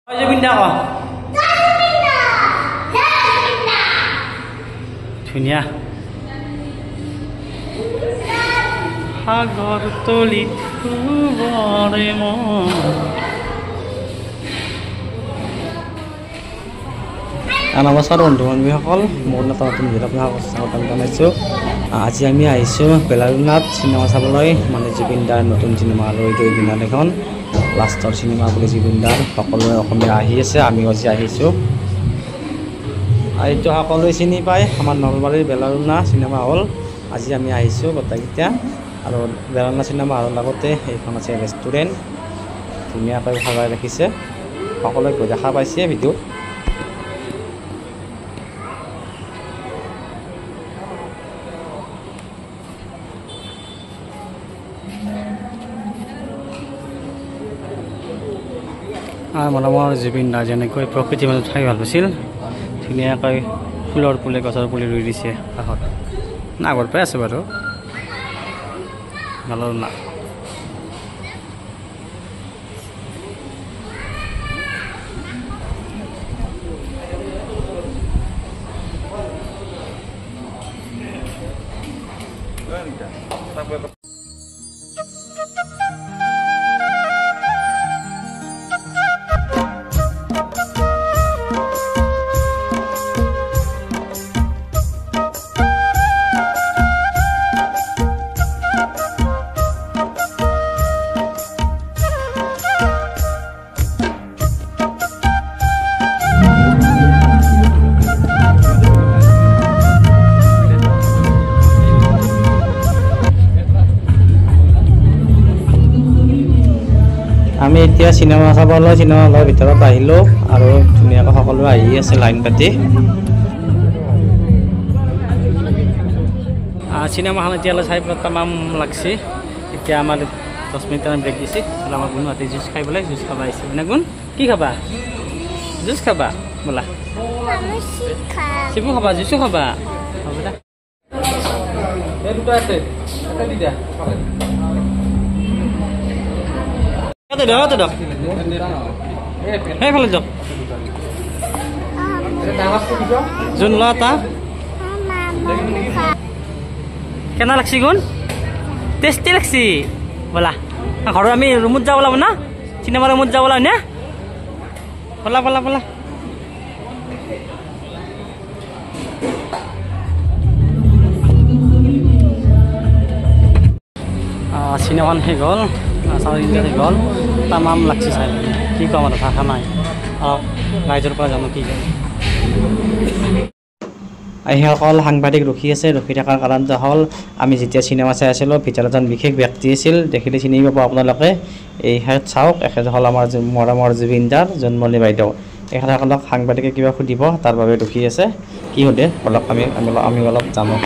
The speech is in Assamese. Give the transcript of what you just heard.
জুবিন দা ধুনীয়া সাগৰ তলিত শুবৰে মন। নমস্কাৰ বন্ধু বান্ধৱীসকল, মোৰ এটা নতুন ভিডিঅ'ত আপোনাক স্বাগতম জনাইছোঁ। আজি আমি আহিছোঁ বেলাৰুনাত চিনেমা চাবলৈ, মানে জুবিন দাৰ নতুন চিনেমা লৈ জয়বিনাথ এখন লাষ্টৰ চিনেমা বুলি জুবিন দাৰ সকলোৱে অসমীয়া আহি আছে, আমিও আজি আহিছোঁ। এইটো সকলোৱে চিনি পায়, আমাৰ নলবাৰীৰ বেলাৰুনা চিনেমা হল। আজি আমি আহিছোঁ গোটেইকেইটা, আৰু বেলাৰুনা চিনেমা হলৰ লগতে এইখন আছে ৰেষ্টুৰেণ্ট, ধুনীয়াকৈ সজাই ৰাখিছে, সকলোৱে গৈ দেখা পাইছে ভিডিঅ'ত। মৰমৰ জুবিন দা যেনেকৈ প্ৰকৃতিৰ মাজত থাকি ভাল পাইছিল, ধুনীয়াকৈ ফুলৰ পুলি গছৰ পুলি ৰুই দিছে কাষত। আগৰ পৰাই আছে বাৰু বেলাৰুনা। আমি এতিয়া চিনেমা চাবলৈ চিনেমা হলৰ ভিতৰত আহিলোঁ, আৰু ধুনীয়াকৈ সকলোৱে আহি আছে লাইন পাতি। চিনেমাখন এতিয়ালৈ চাই পেলাই তামাম লাগছে। এতিয়া আমাৰ 10 মিনিটমান ব্ৰেক দিছে, আমাৰ গুণ হাতে জুচ খাই পেলাই জুচ খাব আহিছে। মানে গুণ কি খাবা? জুচ খাবা বোলা? চিপু খাবা, জুচো খাবা? হ'ব দা, এই দুটা আছে, এটা দি দিয়া। সেইফালে যাওক, যোন ল এটা কেনা লাগছি গুণ? টেষ্টি লাগছি বোলা। ঘৰত আমি ৰুমত যাব লাগিব না, চিনেমা ৰুমত যাব লাগিব নে? বলা বলা বলা। চিনেমাখন শেষ হ'ল, শেষ হ'ল, তামাম লাগছে চাই, কি ক'ম আৰু ভাষা নাই। ৰাইজৰ পৰা জানো কি কয়। এইসকল সাংবাদিক ৰখি আছে, ৰখি থকাৰ কাৰণটো হ'ল আমি যেতিয়া চিনেমা চাই আছিলোঁ, ভিতৰত এজন বিশেষ ব্যক্তি আছিল, দেখিলে চিনি পাব আপোনালোকে। এইহেত চাওক, এখেত হ'ল আমাৰ মৰমৰ জুবিন দাৰ জন্মনি বাইদেউ। এখেতসকলক সাংবাদিকে কিবা সুধিব, তাৰ বাবে ৰখি আছে। কি সোধে অলপ আমি অলপ জানো।